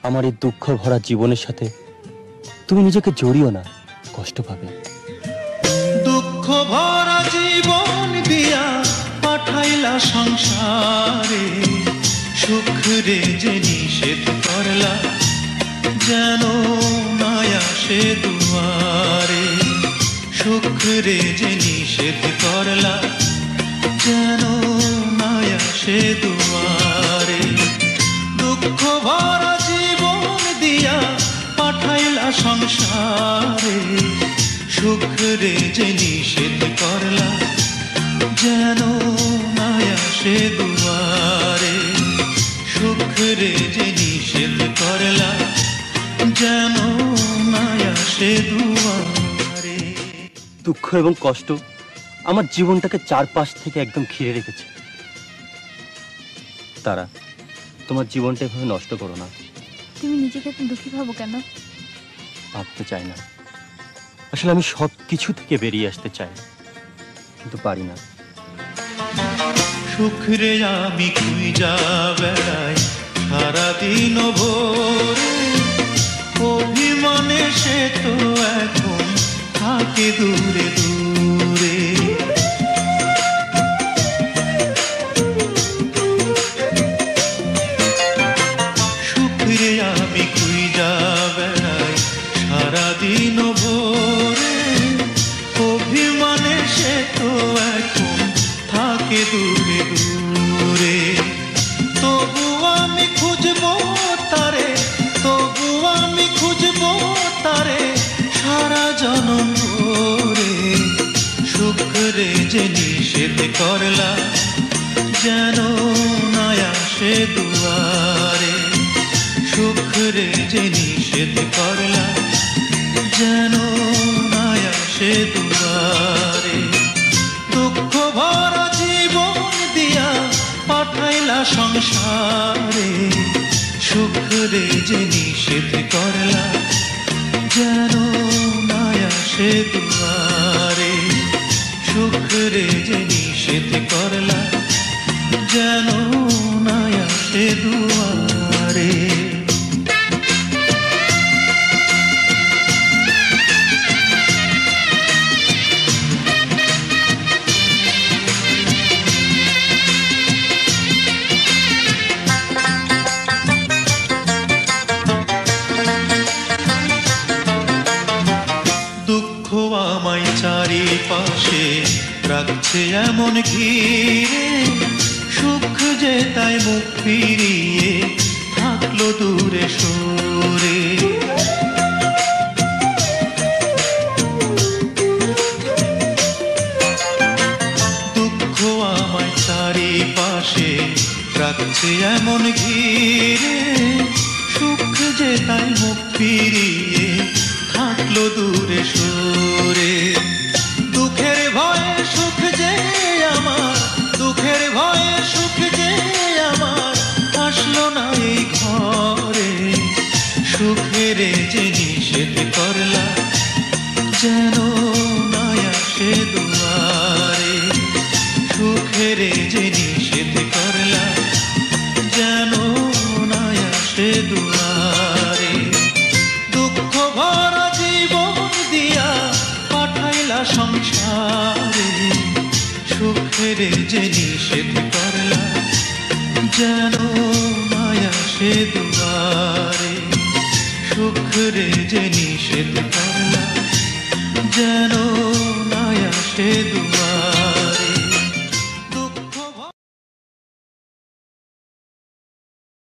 আমার এই দুঃখ ভরা জীবনের সাথে তুমি নিজেকে জড়িও না, কষ্ট পাবে। দুঃখ ভরা জীবন দিয়া পাঠাইলা সংসারে, সুখ রে যে নিষেধ করলা যেন না আসে দুয়ারে। সুখ রে যে নিষেধ করলা যেন না আসে দুয়ারে। দুঃখ ভরা জীবন দিয়া পাঠাইলা সংসারে, সুখ রে যে নিষেধ করলা যেন না আসে দুয়ারে। সুখ রে যে নিষেধ করলা যেন না আসে দুয়ারে। দুঃখ এবং কষ্ট আমার জীবনটাকে চারপাশ থেকে একদম ঘিরে রেখেছে। তারা, তোমার জীবনটা এভাবে নষ্ট করো না। তুমি নিজেকে এত দুঃখী ভাবো কেন? ভাবতে চাই না, আসলে আমি সব কিছু থেকে বেরিয়ে আসতে চাই, কিন্তু পারি না। সুখ রে আমি খুঁজা বেড়াই সারাদিন ভোরে, অভিমানে সে তো এখন থাকে দূরে দূরে। সুখ রে আমি খুঁজা বেড়াই সারাদিন ভোরে, অভিমানে সে তো এখন থাকে দূরে দূরে। তবু আমি খুঁজবো তারে, তবু আমি খুঁজবো তারে সারা জনম ভরে। সুখ রে যে নিষেধ করলা যেন না আসে দুয়ারে। সুখ রে যে নিষেধ করলা যেন না আসে দুয়ারে। দুঃখ ভরা জীবন দিয়া পাঠাইলা সংসারে, সুখ রে যে নিষেধ করলা যেন না আসে দুয়ারে। সুখ রে যে নিষেধ করলা যেন না আসে দুয়ারে। দুঃখ আমায় চারিপাশে রাখছে এমন ঘিরে, সুখ যে তাই মুখ ফিরিয়ে থাকলো দূরে সরে। দুঃখ আমায় চারিপাশে রাখছে এমন ঘিরে, সুখ যে তাই মুখ ফিরিয়ে থাকলো দূরে সরে। দুঃখের ভয়ে সুখ যে আমার, দুঃখের ভয়ে সুখ যে আমার আসলো না এই ঘরে। সুখের যে নিষেধ করলা যেন না আসে দুয়ারে। সুখের যে নিষেধ করলা যেন না আসে দুয়ারে। দুঃখ ভরা জীবন দিয়া পাঠাইলা সংসারে, সুখের যে নিষেধ করলা যেন না আসে দুয়ারে। সুখের যে নিষেধ করলা যেন না আসে দুয়ারে।